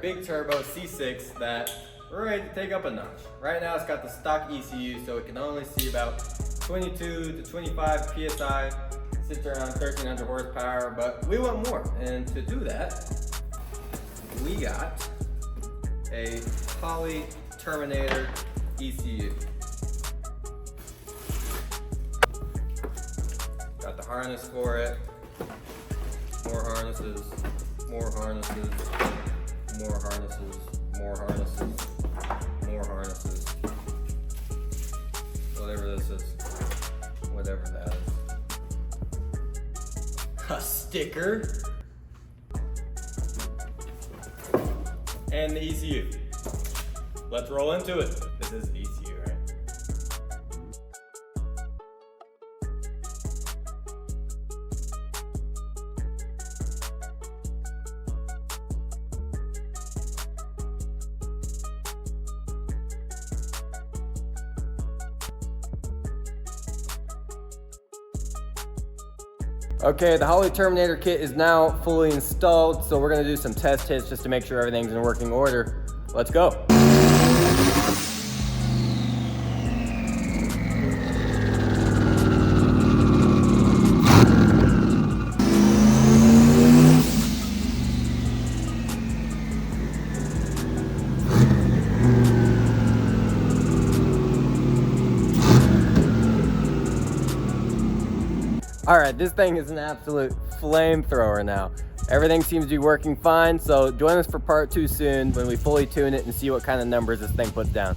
big turbo C6 that we're ready to take up a notch. Right now it's got the stock ECU, so it can only see about 22 to 25 PSI, sits around 1300 horsepower, but we want more. And to do that, we got a Holley Terminator ECU. Got the harness for it, more harnesses, more harnesses, more harnesses, more harnesses, more harnesses, whatever this is, whatever that is. A sticker, and the ECU. Let's roll into it. This is the ECU, right? Okay, the Holley Terminator kit is now fully installed, so we're gonna do some test hits just to make sure everything's in working order. Let's go. All right, this thing is an absolute flamethrower now. Everything seems to be working fine, so join us for part 2 soon when we fully tune it and see what kind of numbers this thing puts down.